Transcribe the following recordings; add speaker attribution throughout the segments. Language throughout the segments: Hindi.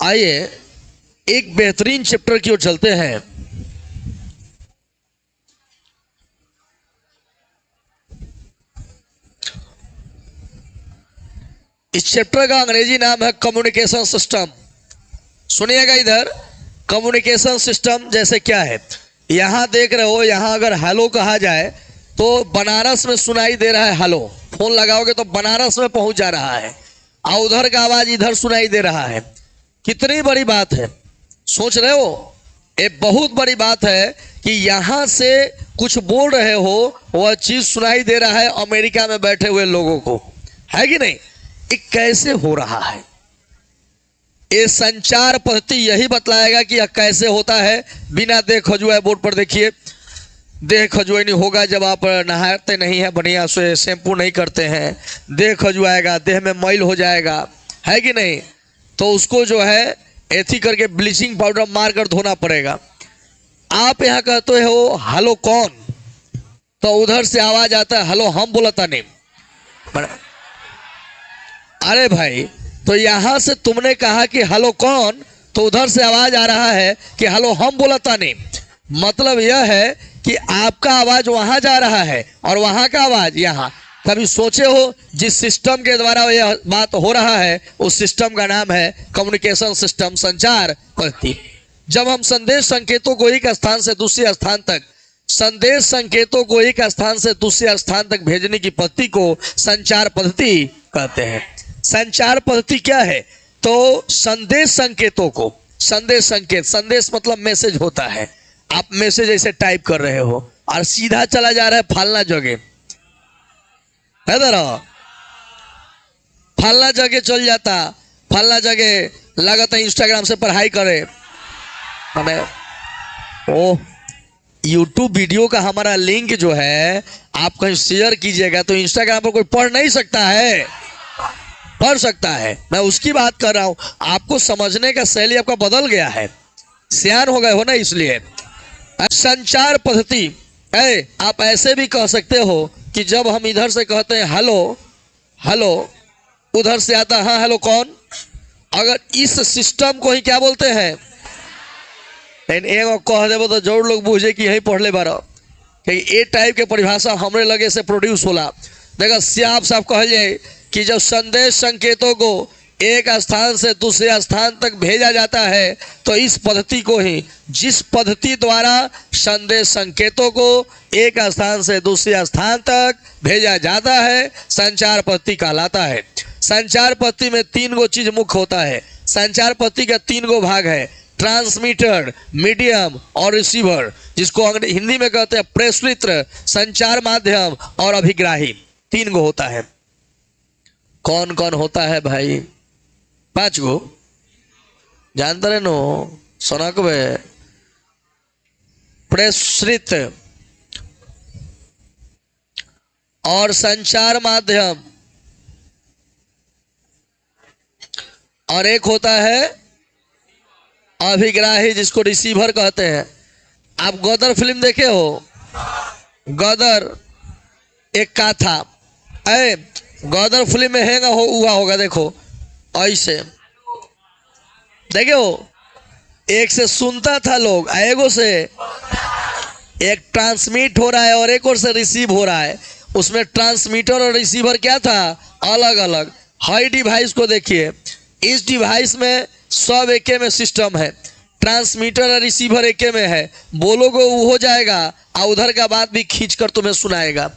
Speaker 1: आइए एक बेहतरीन चैप्टर की ओर चलते हैं। इस चैप्टर का अंग्रेजी नाम है कम्युनिकेशन सिस्टम। सुनिएगा इधर, कम्युनिकेशन सिस्टम जैसे क्या है। यहां देख रहे हो, यहां अगर हेलो कहा जाए तो बनारस में सुनाई दे रहा है हेलो। फोन लगाओगे तो बनारस में पहुंच जा रहा है और उधर का आवाज इधर सुनाई दे रहा है। कितनी बड़ी बात है, सोच रहे हो? ये बहुत बड़ी बात है कि यहां से कुछ बोल रहे हो, वह चीज सुनाई दे रहा है अमेरिका में बैठे हुए लोगों को, है कि नहीं? ये कैसे हो रहा है? ये संचार पद्धति यही बतलाएगा कि यह कैसे होता है। बिना देह खजुआए, बोर्ड पर देखिए, देह खजुआई नहीं होगा जब आप नहाते नहीं हैं, बढ़िया से शैम्पू नहीं करते हैं, देह खजुआएगा, देह में मैल हो जाएगा, है कि नहीं? तो उसको जो है एथी करके ब्लीचिंग पाउडर मारकर धोना पड़ेगा। आप यहाँ कहते हो हेलो कौन, तो उधर से आवाज आता है हेलो हम बोलता नहीं। अरे भाई, तो यहां से तुमने कहा कि हेलो कौन, तो उधर से आवाज आ रहा है कि हेलो हम बोलता नहीं। मतलब यह है कि आपका आवाज वहां जा रहा है और वहां का आवाज यहां। कभी सोचे हो जिस सिस्टम के द्वारा यह बात हो रहा है, उस सिस्टम का नाम है कम्युनिकेशन सिस्टम, संचार पद्धति। जब हम संदेश संकेतों को एक स्थान से दूसरे स्थान तक, संदेश संकेतों को एक स्थान से दूसरे स्थान तक भेजने की पद्धति को संचार पद्धति कहते हैं। संचार पद्धति क्या है? तो संदेश संकेतों को, संदेश संकेत, संदेश मतलब मैसेज होता है। आप मैसेज ऐसे टाइप कर रहे हो और सीधा चला जा रहा है फलना जगह, है ना? फलना जगह चल जाता, फलना जगह लगाता इंस्टाग्राम से पढ़ाई करे। हमें ओ यूट्यूब वीडियो का हमारा लिंक जो है आप कहीं शेयर कीजिएगा तो इंस्टाग्राम पर कोई पढ़ नहीं सकता है, पढ़ सकता है। मैं उसकी बात कर रहा हूं। आपको समझने का शैली आपका बदल गया है, सियान हो गए हो ना, इसलिए। संचार पद्धति है। आप ऐसे भी कह सकते हो कि जब हम इधर से कहते हैं हेलो हेलो, उधर से आता हाँ हेलो कौन। अगर इस सिस्टम को ही क्या बोलते हैं, एगो कह देव तो जरूर लोग बुझे कि यही पढ़ ले बारा, ए टाइप के परिभाषा हमरे लगे से प्रोड्यूस होला। देखा साफ साफ कह जाए कि जब संदेश संकेतों को एक स्थान से दूसरे स्थान तक भेजा जाता है तो इस पद्धति को ही, जिस पद्धति द्वारा संदेश संकेतों को एक स्थान से दूसरे स्थान तक भेजा जाता है, संचार पद्धति कहलाता है। संचार पद्धति में तीन गो चीज मुख्य होता है। संचार पद्धति का तीन गो भाग है, ट्रांसमीटर, मीडियम और रिसीवर, जिसको हिंदी में कहते हैं प्रेषित, संचार माध्यम और अभिग्राही। तीन गो होता है। कौन कौन होता है भाई? 5 गो जानते रहे नो, सोना को प्रेषित और संचार माध्यम, और एक होता है अभिग्राही जिसको रिसीवर कहते हैं। आप गदर फिल्म देखे हो? गदर एक कथा, गदर फिल्म में हैंगा हो हुआ होगा, देखो ऐसे देखे हो, एक से सुनता था लोग, एगो से एक ट्रांसमिट हो रहा है और एक और से रिसीव हो रहा है। उसमें ट्रांसमीटर और रिसीवर क्या था, अलग अलग। हाई डिवाइस को देखिए, इस डिवाइस में सब एके में सिस्टम है, ट्रांसमीटर और रिसीवर एके में है। बोलोगे वो हो जाएगा और उधर का बात भी खींच कर तुम्हें सुनाएगा।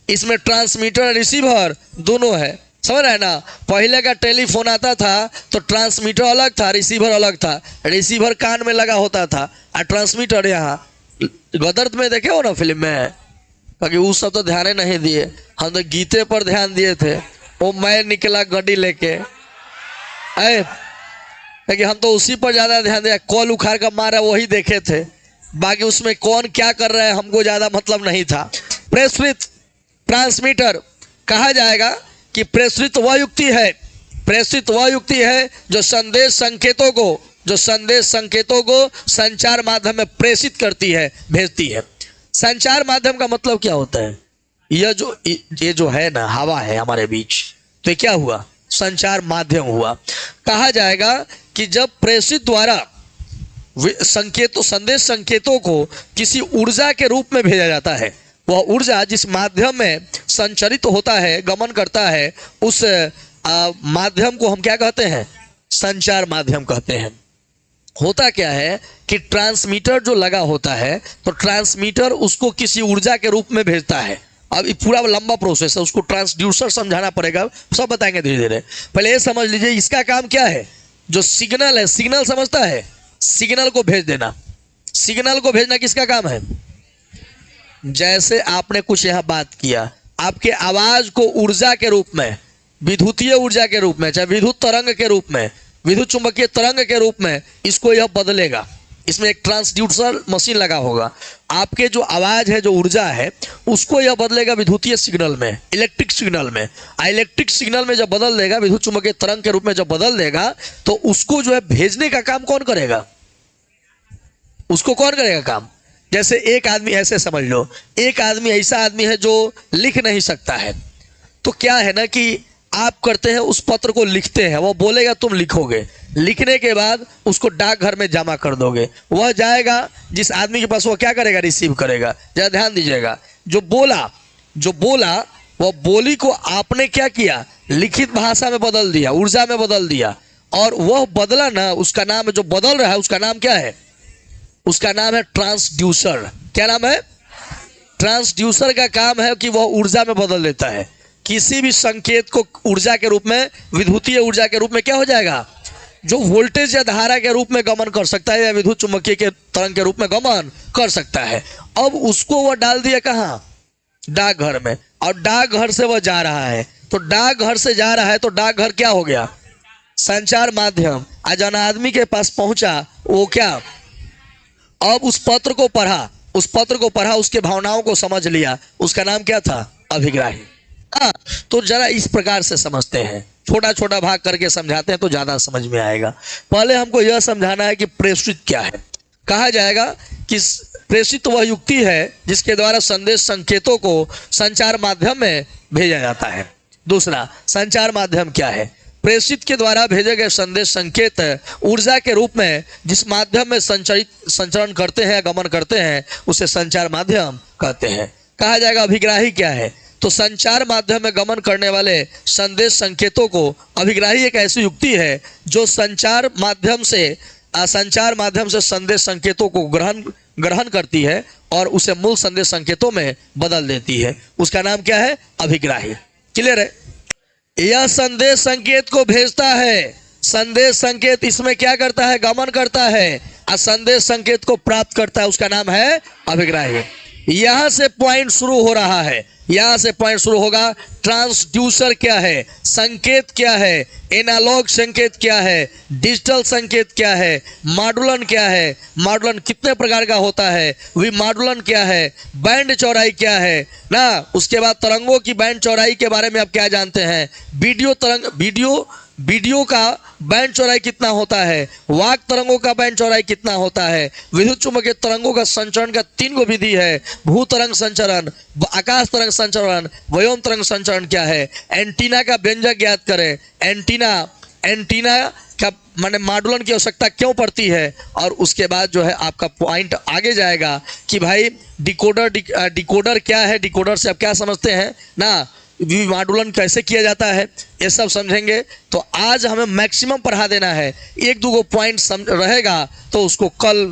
Speaker 1: इसमें ट्रांसमीटर और रिसीवर दोनों है, समझ रहे हैं ना? पहले का टेलीफोन आता था तो ट्रांसमीटर अलग था, रिसीवर अलग था। रिसीवर कान में लगा होता था और ट्रांसमीटर यहाँ। गदर में देखे हो ना फिल्म में, क्योंकि उस सब तो ध्यान नहीं दिए, हम तो गीते पर ध्यान दिए थे। वो मैं निकला गड्डी लेके, क्योंकि हम तो उसी पर ज्यादा ध्यान दिया, कॉल उखाड़ कर मारा वही देखे थे, बाकी उसमें कौन क्या कर रहा है हमको ज्यादा मतलब नहीं था। प्रेषित, ट्रांसमीटर कहा जाएगा कि प्रेषित वह युक्ति है, प्रेषित वह युक्ति है जो संदेश संकेतों को, जो संदेश संकेतों को संचार माध्यम में प्रेषित करती है, भेजती है। संचार माध्यम का मतलब क्या होता है? ये जो है ना, हवा है हमारे बीच, तो क्या हुआ? संचार माध्यम हुआ। कहा जाएगा कि जब प्रेषित द्वारा संकेतों संदेश संकेतों को किसी ऊर्जा के रूप में भेजा जाता है, वह ऊर्जा जिस माध्यम में संचरित होता है, गमन करता है, उस माध्यम को हम क्या कहते हैं? संचार माध्यम कहते हैं। होता क्या है कि ट्रांसमीटर जो लगा होता है, तो ट्रांसमीटर उसको किसी ऊर्जा के रूप में भेजता है। अब ये पूरा लंबा प्रोसेस है, उसको ट्रांसड्यूसर समझाना पड़ेगा, सब बताएंगे धीरे धीरे। पहले ये समझ लीजिए इसका काम क्या है। जो सिग्नल है, सिग्नल समझता है, सिग्नल को भेज देना। सिग्नल को भेजना किसका काम है? जैसे आपने कुछ यहाँ बात किया, आपके आवाज को ऊर्जा के रूप में, विद्युतीय ऊर्जा के रूप में, चाहे विद्युत तरंग के रूप में, विद्युत चुंबकीय तरंग के रूप में, इसको यह बदलेगा। इसमें एक ट्रांसड्यूसर मशीन लगा होगा। आपके जो आवाज है, जो ऊर्जा है, उसको यह बदलेगा विद्युतीय सिग्नल में, इलेक्ट्रिक सिग्नल में। इलेक्ट्रिक सिग्नल में जब बदल देगा, विद्युत चुंबकीय तरंग के रूप में जब बदल देगा, तो उसको जो है भेजने का काम कौन करेगा? उसको कौन करेगा काम? जैसे एक आदमी, ऐसे समझ लो, एक आदमी ऐसा आदमी है जो लिख नहीं सकता है, तो क्या है ना कि आप करते हैं, उस पत्र को लिखते हैं, वो बोलेगा तुम लिखोगे, लिखने के बाद उसको डाकघर में जमा कर दोगे। वह जाएगा जिस आदमी के पास, वो क्या करेगा? रिसीव करेगा। जरा ध्यान दीजिएगा, जो बोला वह बोली को आपने क्या किया? लिखित भाषा में बदल दिया, ऊर्जा में बदल दिया, और वह बदला ना, उसका नाम है, जो बदल रहा है उसका नाम क्या है? उसका नाम है ट्रांसड्यूसर। क्या नाम है? ट्रांसड्यूसर का काम है कि वह ऊर्जा में बदल देता है। किसी भी संकेत को ऊर्जा के रूप में, विद्युतीय ऊर्जा के रूप में क्या हो जाएगा? जो वोल्टेज या धारा के रूप में गमन कर सकता है, या विद्युत चुंबकीय के तरंग के रूप में गमन कर सकता है। अब उसको वह डाल दिया कहाँ? डाकघर में। और डाकघर से वह जा रहा है, तो डाकघर से जा रहा है, तो डाकघर क्या हो गया? संचार माध्यम। आज जन आदमी के पास पहुंचा, वो क्या? अब उस पत्र को पढ़ा, उसके भावनाओं को समझ लिया, उसका नाम क्या था? अभिग्राही। हाँ, तो जरा इस प्रकार से समझते हैं, छोटा छोटा भाग करके समझाते हैं तो ज्यादा समझ में आएगा। पहले हमको यह समझाना है कि प्रेषित क्या है। कहा जाएगा कि प्रेषित वह युक्ति है जिसके द्वारा संदेश संकेतों को संचार माध्यम में भेजा जाता है। दूसरा, संचार माध्यम क्या है? प्रेषित के द्वारा भेजे गए संदेश संकेत ऊर्जा के रूप में जिस माध्यम में संचरण करते हैं, गमन करते हैं, उसे संचार माध्यम कहते हैं। कहा जाएगा अभिग्राही क्या है? तो संचार माध्यम में गमन करने वाले संदेश संकेतों को, अभिग्राही एक ऐसी युक्ति है जो संचार माध्यम से संदेश संकेतों को ग्रहण करती है और उसे मूल संदेश संकेतों में बदल देती है। उसका नाम क्या है? अभिग्राही। क्लियर है? यह संदेश संकेत को भेजता है, संदेश संकेत इसमें क्या करता है? गमन करता है, और संदेश संकेत को प्राप्त करता है, उसका नाम है अभिग्राही। यहां से पॉइंट शुरू हो रहा है, यहां से पॉइंट शुरू होगा। ट्रांसड्यूसर क्या है? संकेत क्या है? एनालॉग संकेत क्या है? डिजिटल संकेत क्या है? मॉड्यूलन क्या है? मॉड्यूलन कितने प्रकार का होता है? विमॉड्यूलन क्या है? बैंड चौड़ाई क्या है ना? उसके बाद तरंगों की बैंड चौड़ाई के बारे में आप क्या जानते हैं? वीडियो का बैंड चौड़ाई कितना होता है? वाक तरंगों का बैंड चौड़ाई कितना होता है? विद्युत चुंबकीय तरंगों का संचरण का 3 गो विधि है। भू तरंग संचरण, आकाश तरंग संचरण, व्योम तरंग संचरण क्या है? एंटीना का व्यंजक ज्ञात करें। एंटीना का माने मॉड्यूलन की आवश्यकता क्यों पड़ती है? और उसके बाद जो है आपका पॉइंट आगे जाएगा कि भाई डिकोडर क्या है? डिकोडर से आप क्या समझते हैं ना? विमॉड्यूलन कैसे किया जाता है, ये सब समझेंगे। तो आज हमें मैक्सिमम पढ़ा देना है। 1-2 पॉइंट रहेगा तो उसको कल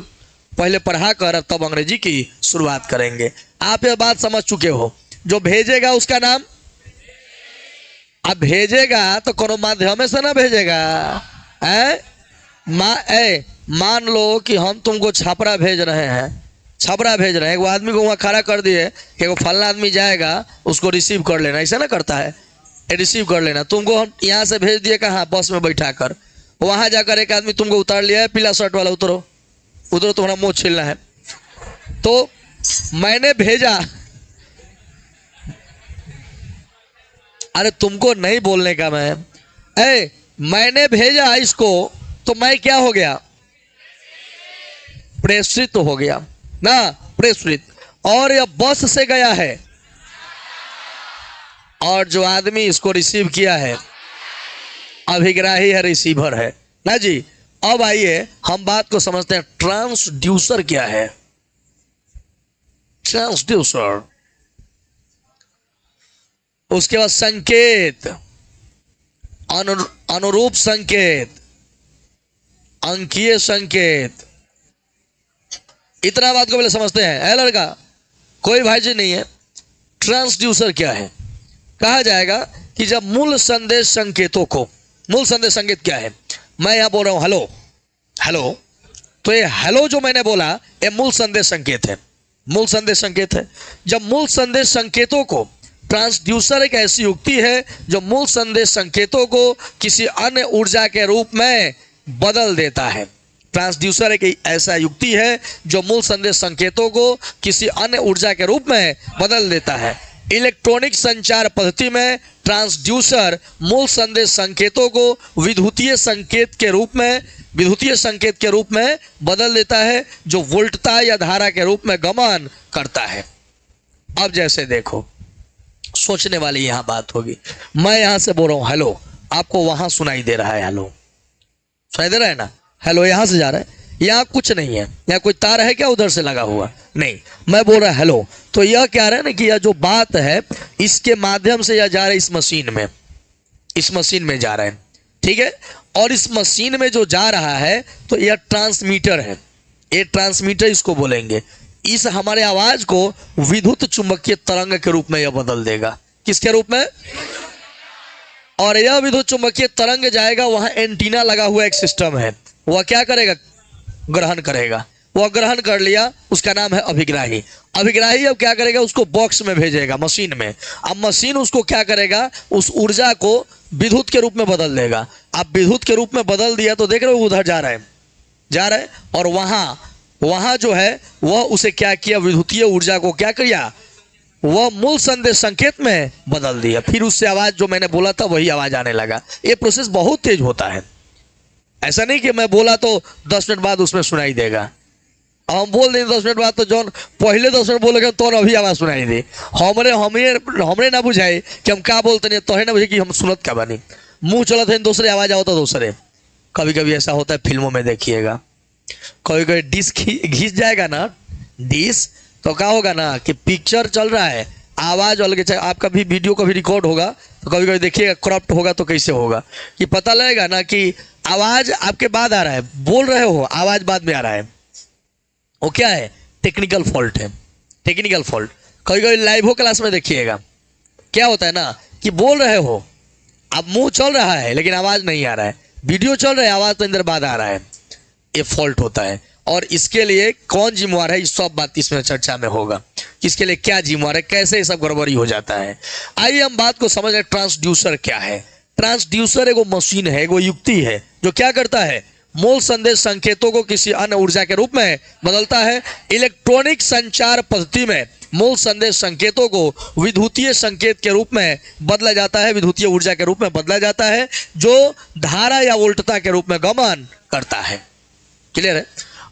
Speaker 1: पहले पढ़ा कर तब अंग्रेजी की शुरुआत करेंगे। आप ये बात समझ चुके हो। जो भेजेगा उसका नाम, अब भेजेगा तो कोनो माध्यम से ना भेजेगा। मान लो कि हम तुमको छापरा भेज रहे हैं, एगो आदमी को वहाँ खड़ा कर दिए कि एगो फलना आदमी जाएगा, उसको रिसीव कर लेना, ऐसा ना करता है? रिसीव कर लेना। तुमको हम यहाँ से भेज दिए कहाँ? बस में बैठा कर। वहाँ जाकर एक आदमी तुमको उतार लिया है, पीला शर्ट वाला, उतरो तुम्हारा मुँह छीलना है। तो मैंने भेजा, अरे तुमको नहीं बोलने का मैंने भेजा इसको, तो मैं क्या हो गया? प्रेषित हो गया ना, प्रेषित। और यह बस से गया है, और जो आदमी इसको रिसीव किया है अभिग्राही है, रिसीवर है ना जी। अब आइए हम बात को समझते हैं, ट्रांसड्यूसर क्या है। ट्रांसड्यूसर, उसके बाद संकेत, अनुरूप संकेत, अंकीय संकेत, इतना बात को पहले समझते हैं। है लड़का, कोई भाई जी नहीं है। ट्रांसड्यूसर क्या है? कहा जाएगा कि जब मूल संदेश संकेतों को, मूल संदेश संकेत क्या है? मैं यहां बोल रहा हूं हेलो हेलो, तो ये हेलो जो मैंने बोला ये मूल संदेश संकेत है, मूल संदेश संकेत है। जब मूल संदेश संकेतों को, ट्रांसड्यूसर एक ऐसी युक्ति है जो मूल संदेश संकेतों को किसी अन्य ऊर्जा के रूप में बदल देता है। ट्रांसड्यूसर एक ऐसा युक्ति है जो मूल संदेश संकेतों को किसी अन्य ऊर्जा के रूप में बदल देता है। इलेक्ट्रॉनिक संचार पद्धति में ट्रांसड्यूसर मूल संदेश संकेतों को विद्युतीय संकेत के रूप में बदल देता है, जो वोल्टता या धारा के रूप में गमन करता है। अब जैसे देखो, सोचने वाली यहां बात होगी। मैं यहां से बोल रहा हूं हेलो, आपको वहां सुनाई दे रहा है हेलो, सुनाई दे रहा है ना? हेलो यहां से जा रहा है, यहाँ कुछ नहीं है, यहाँ कोई तार है क्या उधर से लगा हुआ? नहीं, मैं बोल रहा हेलो, तो यह क्या रहा है ना कि यह जो बात है इसके माध्यम से यह जा रहा है इस मशीन में, इस मशीन में जा रहा है, ठीक है। और इस मशीन में जो जा रहा है तो यह ट्रांसमीटर है, ये ट्रांसमीटर इसको बोलेंगे। इस हमारे आवाज को विद्युत चुंबकीय तरंग के रूप में यह बदल देगा। किसके रूप में? और यह विद्युत चुंबकीय तरंग जाएगा, वहां एंटीना लगा हुआ एक सिस्टम है, वह क्या करेगा? ग्रहण करेगा। वह ग्रहण कर लिया, उसका नाम है अभिग्राही। अभिग्राही अब क्या करेगा? उसको बॉक्स में भेजेगा, मशीन में। अब मशीन उसको क्या करेगा? उस ऊर्जा को विद्युत के रूप में बदल देगा। अब विद्युत के रूप में बदल दिया तो देख रहे हो उधर जा रहा है, और वहां जो है वह उसे क्या किया? विद्युतीय ऊर्जा को क्या किया? वह मूल संदेश संकेत में बदल दिया। फिर उससे आवाज जो मैंने बोला था वही आवाज आने लगा। ये प्रोसेस बहुत तेज होता है, ऐसा नहीं कि मैं बोला तो 10 मिनट बाद उसमें सुनाई देगा। अब हम बोल देंगे 10 मिनट बाद, तो जौन पहले 10 मिनट बोलेगा तो अभी आवाज सुनाई दे। हमरे ना बुझाए कि हम क्या बोलते नहीं, तो है ना बुझे कि हम सुनत क्या बनी, मुंह चलत है दूसरे आवाज आओ तो दूसरे। कभी कभी ऐसा होता है, फिल्मों में देखिएगा, कभी कभी डिस्क घिस जाएगा ना, डिस्क, तो क्या होगा ना कि पिक्चर चल रहा है, आवाज अलग, चाहे आपका भी वीडियो कभी रिकॉर्ड होगा तो कभी कभी देखिएगा क्रॉप्ट होगा तो कैसे होगा कि पता लगेगा ना कि आवाज आपके बाद आ रहा है, बोल रहे हो आवाज बाद में आ रहा है। वो क्या है? टेक्निकल फॉल्ट है, टेक्निकल फॉल्ट। कभी कभी लाइव हो क्लास में देखिएगा, क्या होता है ना कि बोल रहे हो, अब मुंह चल रहा है लेकिन आवाज नहीं आ रहा है, वीडियो चल रहा है आवाज तो अंदर बाद आ रहा है, ये फॉल्ट होता है। और इसके लिए कौन जिम्मेवार है, इस सब बात इसमें चर्चा में होगा, किसके लिए क्या जिम्मेवार है, कैसे ये सब गड़बड़ी हो जाता है। आइए हम बात को समझ रहे, ट्रांसड्यूसर क्या है। ट्रांसड्यूसर एगो मशीन है, एगो युक्ति है जो क्या करता है? मूल संदेश संकेतों को किसी अन्य ऊर्जा के रूप में बदलता है। इलेक्ट्रॉनिक संचार पद्धति में मूल संदेश संकेतों को विद्युतीय संकेत के रूप में बदला जाता है, विद्युतीय ऊर्जा के रूप में बदला जाता है, जो धारा या वोल्टता के रूप में गमन करता है। क्लियर है?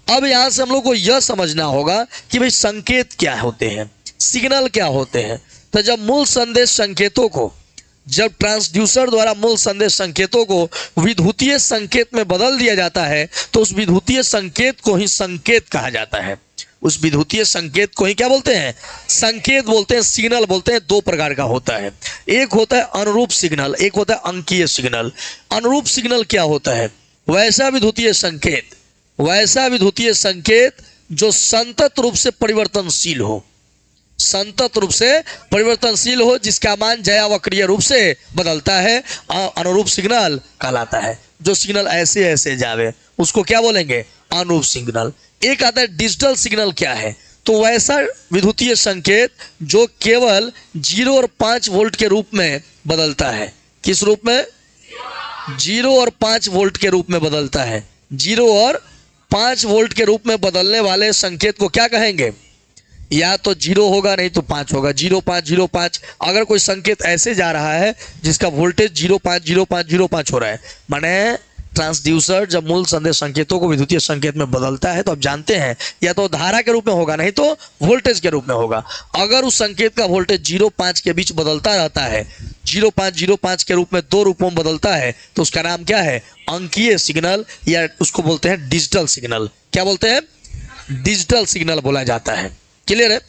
Speaker 1: अब यहां से हम लोग को यह समझना होगा कि भाई संकेत क्या होते हैं, सिग्नल क्या होते हैं। तो जब मूल संदेश संकेतों को, जब ट्रांसड्यूसर द्वारा मूल संदेश संकेतों को विद्युतीय संकेत में बदल दिया जाता है तो उस विद्युतीय संकेत को ही संकेत कहा जाता है। उस विद्युतीय संकेत को ही क्या बोलते हैं? संकेत बोलते हैं, सिग्नल बोलते हैं। दो प्रकार का होता है, एक होता है अनुरूप सिग्नल, एक होता है अंकीय सिग्नल। अनुरूप सिग्नल क्या होता है? वैसा विद्युतीय संकेत जो संतत रूप से परिवर्तनशील हो, संतत रूप से परिवर्तनशील हो, जिसका मान जयावक्रीय रूप से बदलता है, अनुरूप सिग्नल कहलाता है। जो सिग्नल ऐसे ऐसे जावे उसको क्या बोलेंगे? अनुरूप सिग्नल। एक आता है डिजिटल सिग्नल। क्या है? तो वैसा विद्युतीय संकेत जो केवल 0 और 5 वोल्ट के रूप में बदलता है। किस रूप में? 0 और 5 वोल्ट के रूप में बदलता है। 0 और 5 वोल्ट के रूप में बदलने वाले संकेत को क्या कहेंगे? या तो 0 होगा नहीं तो 5 होगा, 0 5 0 5। अगर कोई संकेत ऐसे जा रहा है जिसका वोल्टेज 0 5 0 5 0 5 हो रहा है, माने ट्रांसड्यूसर जब मूल संदेश संकेतों को विद्युतीय संकेत में बदलता है तो आप जानते हैं या तो धारा के रूप में होगा, नहीं तो वोल्टेज के रूप में होगा। अगर उस संकेत का वोल्टेज 0-5 के बीच बदलता रहता है, 0-5 के रूप में 2 रूपों में बदलता है, तो उसका नाम क्या है? अंकीय सिग्नल, या उसको बोलते हैं डिजिटल सिग्नल। क्या बोलते हैं? डिजिटल सिग्नल बोला जाता है। क्लियर है?